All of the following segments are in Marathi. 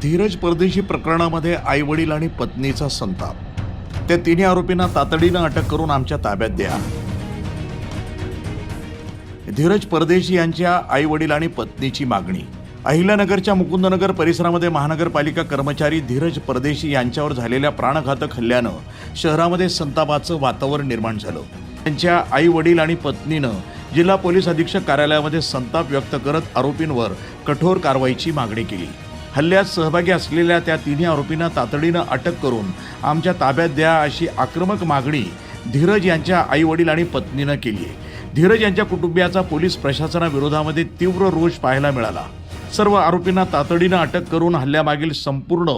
धीरज परदेशी प्रकरणामध्ये आई वडील आणि पत्नीचा संताप. त्या तिन्ही आरोपींना तातडीनं अटक करून आमच्या ताब्यात द्या. धीरज परदेशी यांच्या आई वडील आणि पत्नीची मागणी. अहिल्यानगरच्या मुकुंदनगर परिसरामध्ये महानगरपालिका कर्मचारी धीरज परदेशी यांच्यावर झालेल्या प्राणघातक हल्ल्यानं शहरामध्ये संतापाचं वातावरण निर्माण झालं. त्यांच्या आई वडील आणि पत्नीनं जिल्हा पोलीस अधीक्षक कार्यालयामध्ये संताप व्यक्त करत आरोपींवर कठोर कारवाईची मागणी केली. हल्ल्यात सहभागी असलेल्या त्या तिन्ही आरोपींना तातडीनं अटक करून आमच्या ताब्यात द्या अशी आक्रमक मागणी धीरज यांच्या आई वडील आणि पत्नीनं केली आहे. धीरज यांच्या कुटुंबियाचा पोलीस प्रशासनाविरोधामध्ये तीव्र रोष पाहायला मिळाला. सर्व आरोपींना तातडीनं अटक करून हल्ल्यामागील संपूर्ण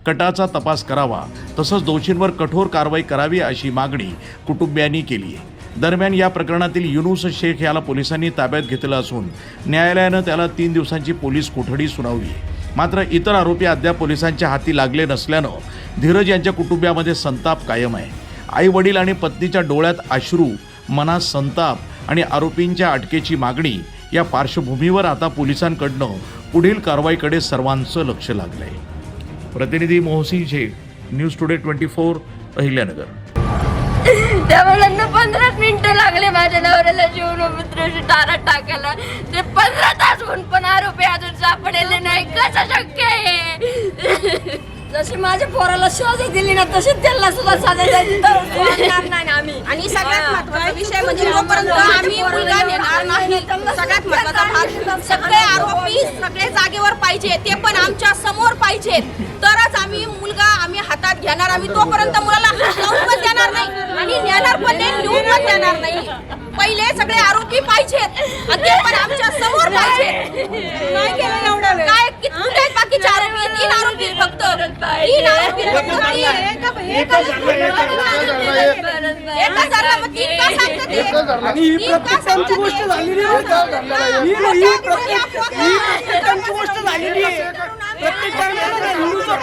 कटाचा तपास करावा, तसंच दोषींवर कठोर कारवाई करावी अशी मागणी कुटुंबियांनी केली आहे. दरम्यान या प्रकरणातील युनुस शेख याला पोलिसांनी ताब्यात घेतलं असून न्यायालयानं त्याला 3 दिवसांची पोलीस कोठडी सुनावली आहे. मात्र इतर आरोपी अद्याप पोलिसांच्या हाती लागले नसल्यानं धीरज यांच्या कुटुंबियामध्ये संताप कायम आहे. आई वडील आणि पत्नीच्या डोळ्यात अश्रू, मनात संताप आणि आरोपींच्या अटकेची मागणी या पार्श्वभूमीवर आता पोलिसांकडनं पुढील कारवाईकडे सर्वांचं लक्ष लागलंय. प्रतिनिधी मोहसिन शेख, न्यूज टुडे 24, अहिल्यानगर. त्या मुलांना 15 मिनिटं लागले माझ्या नवऱ्याला जीवनोपद्रवी तारा टाकायला. ते 15 तास होऊन पण आरोपी अजून सापडलेले नाही. कसं शक्य आहे? जशी माझ्या पोराला सजा दिली ना तशीच त्यांना सुद्धा सजा द्यायची नाही आम्ही. आणि सगळ्यात महत्त्वाचा विषय म्हणजे जोपर्यंत आम्ही मुलगा नेणार नाही, सगळ्यात महत्त्वाचा भाग, सगळे आरोपी सगळे जागेवर पाहिजे, ते पण आमच्या समोर पाहिजेत, तरच आम्ही मुलगा हातात घेणार. आम्ही तोपर्यंत मुलाला लावून पण देणार नाही आणि नेणार पण नाही, लिहून पण देणार नाही. पहिले सगळे आरोपी पाहिजेत आणि ते पण आमच्या समोर पाहिजेत. नाही केलं एवढं वेळ काय किती आहेत बाकीचे आरोपी? 3 आरोपी फक्त. 3 आरोपी आणि ही प्रत्येकांची गोष्ट झालेली आहे. ही प्रत्येकांची गोष्ट झालेली आहे. प्रत्येकाने